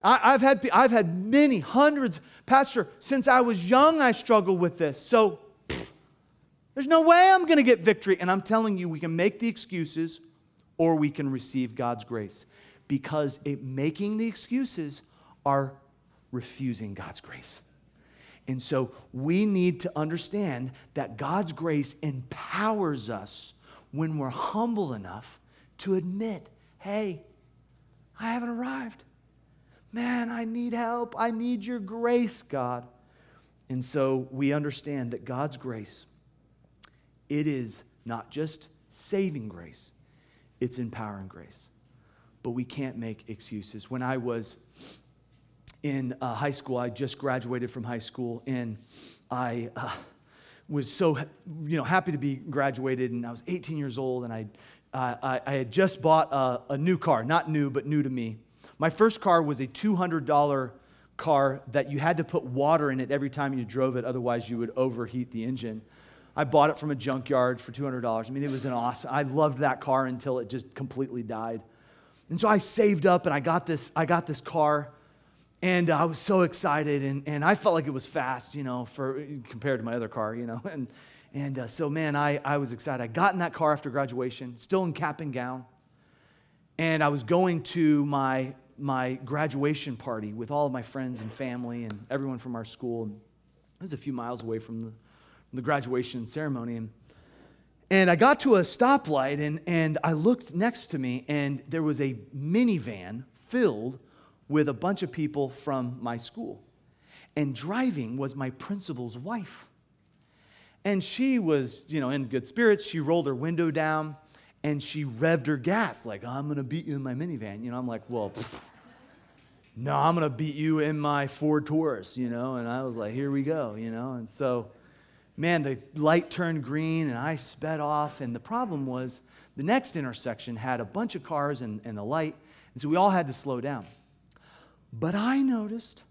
I've had many, hundreds. Pastor, since I was young, I struggled with this. So there's no way I'm going to get victory. And I'm telling you, we can make the excuses or we can receive God's grace. Because making the excuses are refusing God's grace. And so we need to understand that God's grace empowers us when we're humble enough to admit, hey, I haven't arrived. Man, I need help. I need your grace, God. And so we understand that God's grace, it is not just saving grace, it's empowering grace. But we can't make excuses. When I was in high school, I just graduated from high school, and I was so happy to be graduated, and I was 18 years old, and I had just bought a new car, not new, but new to me. My first car was a $200 car that you had to put water in it every time you drove it, otherwise you would overheat the engine. I bought it from a junkyard for $200. I mean, it was I loved that car until it just completely died. And so I saved up and I got this car, and I was so excited, and I felt like it was fast, compared to my other car, And so, man, I was excited. I got in that car after graduation, still in cap and gown, and I was going to my graduation party with all of my friends and family and everyone from our school. And it was a few miles away from the graduation ceremony, and I got to a stoplight, and I looked next to me, and there was a minivan filled with a bunch of people from my school. And driving was my principal's wife. And she was, in good spirits. She rolled her window down, and she revved her gas, like, I'm going to beat you in my minivan. I'm like, well, no, I'm going to beat you in my Ford Taurus, And I was like, here we go, And so, man, the light turned green, and I sped off. And the problem was the next intersection had a bunch of cars and the light, and so we all had to slow down. But I noticed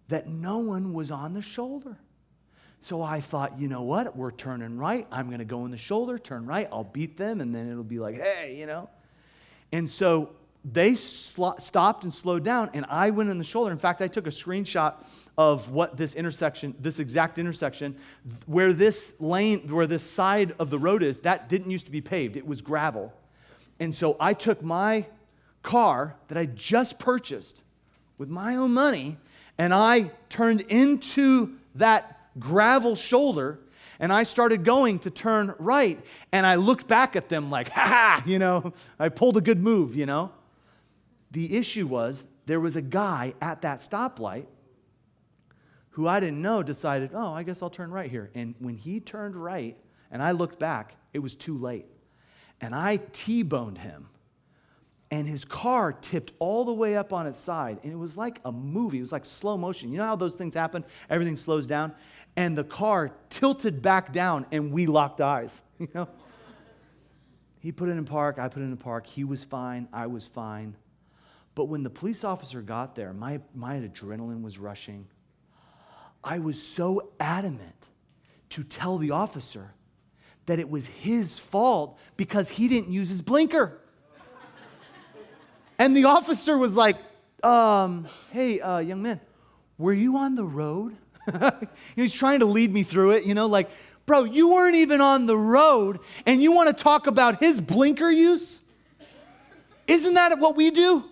that no one was on the shoulder. So I thought, you know what? We're turning right. I'm going to go in the shoulder, turn right. I'll beat them, and then it'll be like, hey, And so they stopped and slowed down, and I went in the shoulder. In fact, I took a screenshot of what this exact intersection, where this side of the road is, that didn't used to be paved. It was gravel. And so I took my car that I just purchased with my own money, and I turned into that gravel shoulder, and I started going to turn right, and I looked back at them like, ha, I pulled a good move, The issue was there was a guy at that stoplight who I didn't know decided, oh, I guess I'll turn right here. And when he turned right, and I looked back, it was too late. And I T-boned him. And his car tipped all the way up on its side. And it was like a movie. It was like slow motion. You know how those things happen? Everything slows down. And the car tilted back down, and we locked eyes. He put it in park. I put it in park. He was fine. I was fine. But when the police officer got there, my adrenaline was rushing. I was so adamant to tell the officer that it was his fault because he didn't use his blinker. And the officer was like, hey, young man, were you on the road? He was trying to lead me through it, like, bro, you weren't even on the road, and you want to talk about his blinker use? Isn't that what we do?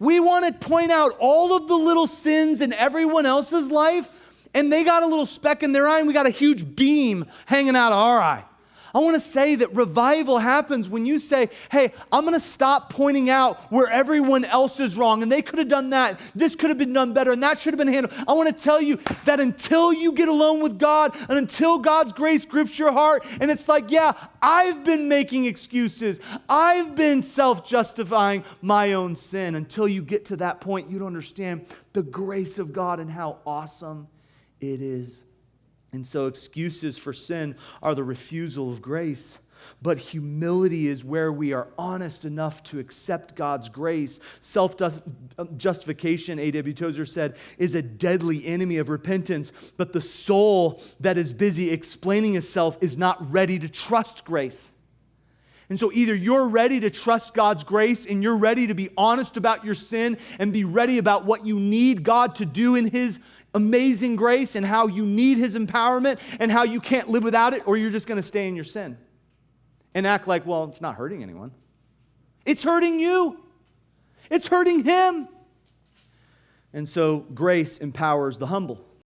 We want to point out all of the little sins in everyone else's life, and they got a little speck in their eye, and we got a huge beam hanging out of our eye. I want to say that revival happens when you say, hey, I'm going to stop pointing out where everyone else is wrong, and they could have done that, this could have been done better, and that should have been handled. I want to tell you that until you get alone with God, and until God's grace grips your heart, and it's like, yeah, I've been making excuses. I've been self-justifying my own sin. Until you get to that point, you don't understand the grace of God and how awesome it is. And so excuses for sin are the refusal of grace. But humility is where we are honest enough to accept God's grace. Self-justification, A.W. Tozer said, is a deadly enemy of repentance. But the soul that is busy explaining itself is not ready to trust grace. And so either you're ready to trust God's grace and you're ready to be honest about your sin and be ready about what you need God to do in His amazing grace and how you need His empowerment and how you can't live without it, or you're just going to stay in your sin and act like, well, it's not hurting anyone. It's hurting you. It's hurting Him. And so grace empowers the humble.